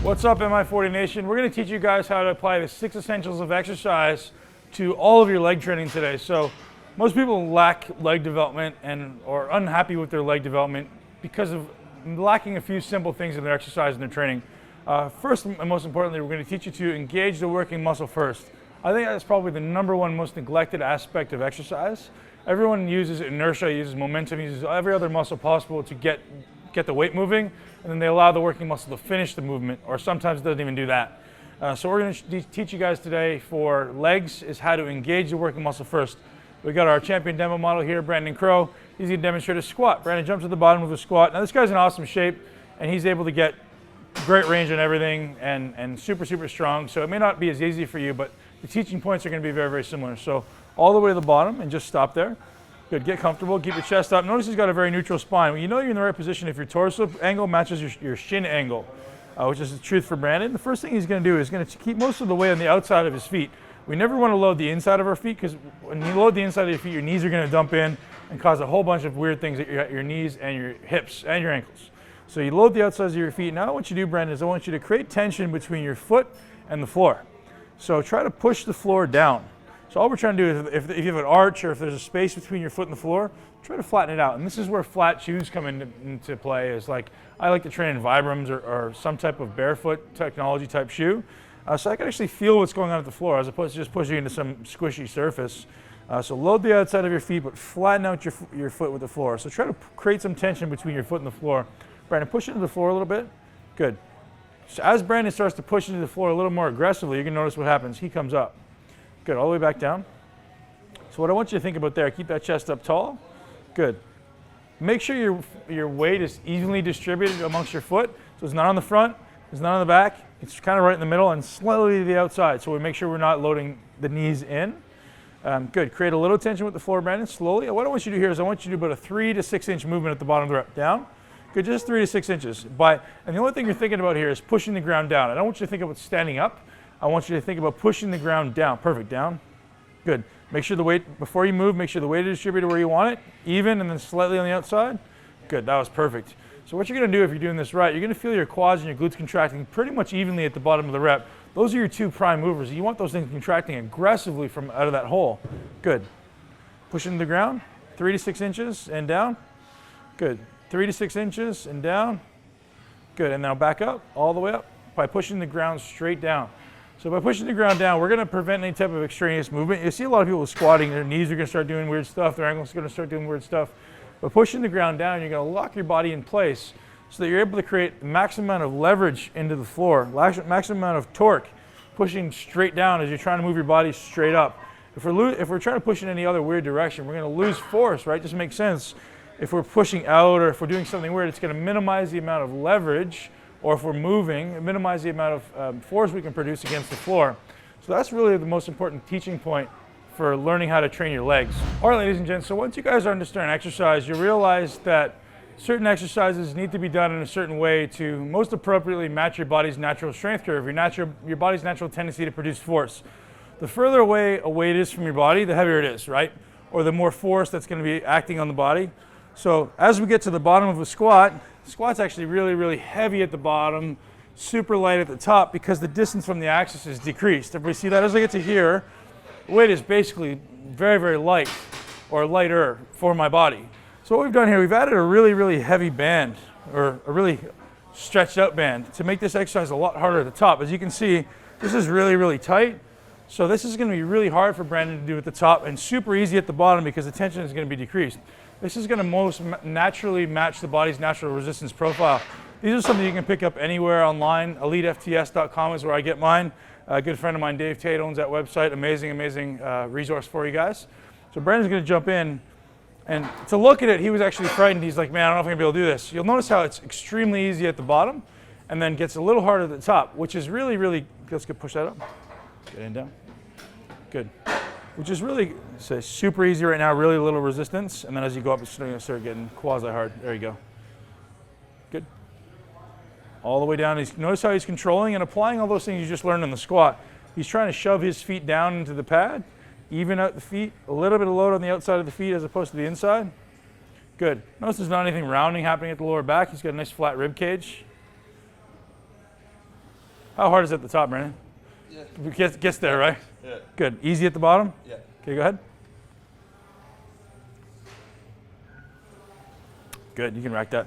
What's up, Mi40 Nation? We're going to teach you guys how to apply the 6 essentials of exercise to all of your leg training today. So most people lack leg development or unhappy with their leg development because of lacking a few simple things in their exercise and their training. First and most importantly, we're going to teach you to engage the working muscle first. I think that's probably the #1 most neglected aspect of exercise. Everyone uses inertia, uses momentum, uses every other muscle possible to get the weight moving, and then they allow the working muscle to finish the movement, or sometimes it doesn't even do that. So we're going to teach you guys today for legs is how to engage the working muscle first. We got our champion demo model here, Crowe. He's going to demonstrate a squat. Brandon jumps to the bottom of a squat. Now this guy's in awesome shape, and he's able to get great range on everything and super strong. So it may not be as easy for you, but the teaching points are going to be very similar. So all the way to the bottom and just stop there. Good, get comfortable, keep your chest up. Notice he's got a very neutral spine. Well, you know you're in the right position if your torso angle matches your shin angle, which is the truth for Brandon. The first thing he's going to do is going to keep most of the weight on the outside of his feet. We never want to load the inside of our feet, because when you load the inside of your feet, your knees are going to dump in and cause a whole bunch of weird things at your knees and your hips and your ankles. So you load the outsides of your feet. Now what you do, Brandon, is I want you to create tension between your foot and the floor. So try to push the floor down. So all we're trying to do is, if you have an arch or if there's a space between your foot and the floor, try to flatten it out. And this is where flat shoes come into play. Is like, I like to train in Vibrams or some type of barefoot technology type shoe. So I can actually feel what's going on at the floor as opposed to just pushing into some squishy surface. So load the outside of your feet, but flatten out your foot with the floor. So try to create some tension between your foot and the floor. Brandon, push into the floor a little bit. Good. So as Brandon starts to push into the floor a little more aggressively, you're going to notice what happens. He comes up. Good, all the way back down. So what I want you to think about there, keep that chest up tall. Good. Make sure your weight is evenly distributed amongst your foot. So it's not on the front, it's not on the back, it's kind of right in the middle and slightly to the outside. So we make sure we're not loading the knees in. Good, create a little tension with the floor, Brandon, slowly. What I want you to do here is I want you to do about a 3 to 6 inch movement at the bottom of the rep. Down. Good, just 3 to 6 inches. And the only thing you're thinking about here is pushing the ground down. I don't want you to think about standing up. I want you to think about pushing the ground down. Perfect, down. Good. Make sure the weight, before you move, make sure the weight is distributed where you want it, even and then slightly on the outside. Good, that was perfect. So what you're going to do if you're doing this right, you're going to feel your quads and your glutes contracting pretty much evenly at the bottom of the rep. Those are your 2 prime movers. You want those things contracting aggressively from out of that hole. Good. Push into the ground, 3 to 6 inches and down. Good. 3 to 6 inches and down. Good, and now back up, all the way up by pushing the ground straight down. So by pushing the ground down, we're going to prevent any type of extraneous movement. You see a lot of people squatting, their knees are going to start doing weird stuff, their ankles are going to start doing weird stuff. By pushing the ground down, you're going to lock your body in place so that you're able to create the maximum amount of leverage into the floor, maximum amount of torque, pushing straight down as you're trying to move your body straight up. If we're trying to push in any other weird direction, we're going to lose force, right? It just makes sense. If we're pushing out or if we're doing something weird, it's going to minimize the amount of leverage, or if we're moving, minimize the amount of force we can produce against the floor. So that's really the most important teaching point for learning how to train your legs. All right, ladies and gents, so once you guys understand exercise, you realize that certain exercises need to be done in a certain way to most appropriately match your body's natural strength curve, your body's natural tendency to produce force. The further away a weight is from your body, the heavier it is, right? Or the more force that's going to be acting on the body. So as we get to the bottom of a squat, the squat's actually really heavy at the bottom, super light at the top because the distance from the axis is decreased. Everybody see that? As I get to here, the weight is basically very light or lighter for my body. So what we've done here, we've added a really heavy band or a really stretched out band to make this exercise a lot harder at the top. As you can see, this is really tight. So this is going to be really hard for Brandon to do at the top and super easy at the bottom because the tension is going to be decreased. This is going to most naturally match the body's natural resistance profile. These are something you can pick up anywhere online. EliteFTS.com is where I get mine. A good friend of mine, Dave Tate, owns that website. Amazing resource for you guys. So Brandon's going to jump in. And to look at it, he was actually frightened. He's like, man, I don't know if I'm going to be able to do this. You'll notice how it's extremely easy at the bottom and then gets a little harder at the top, which is really, let's push that up. Get in, down. Good. Which is really super easy right now, really little resistance. And then as you go up, it's going to start getting quasi-hard. There you go. Good. All the way down. Notice how he's controlling and applying all those things you just learned in the squat. He's trying to shove his feet down into the pad, even out the feet, a little bit of load on the outside of the feet as opposed to the inside. Good. Notice there's not anything rounding happening at the lower back. He's got a nice flat rib cage. How hard is it at the top, Brandon? Yeah. Gets there, right? Yeah. Good. Easy at the bottom? Yeah. Okay, go ahead. Good, you can rack that.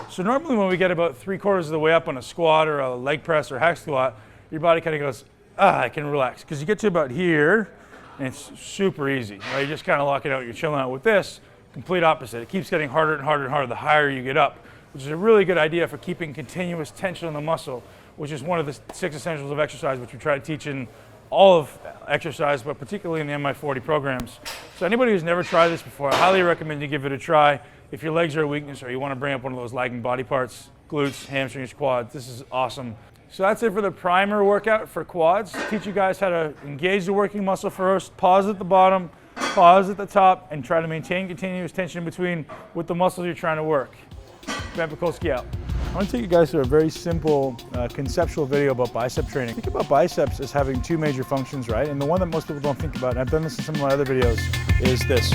So normally when we get about 3/4 of the way up on a squat or a leg press or hack squat, your body kind of goes, I can relax. Because you get to about here, and it's super easy. Right? You just kind of lock it out, you're chilling out. With this, complete opposite. It keeps getting harder and harder and harder the higher you get up, which is a really good idea for keeping continuous tension on the muscle, which is one of the 6 essentials of exercise, which we try to teach in all of exercise, but particularly in the Mi40 programs. So anybody who's never tried this before, I highly recommend you give it a try. If your legs are a weakness or you want to bring up one of those lagging body parts, glutes, hamstrings, quads, this is awesome. So that's it for the primer workout for quads. Teach you guys how to engage the working muscle first, pause at the bottom, pause at the top, and try to maintain continuous tension in between with the muscles you're trying to work. Ben Pakulski out. I want to take you guys through a very simple conceptual video about bicep training. Think about biceps as having 2 major functions, right? And the one that most people don't think about, and I've done this in some of my other videos, is this.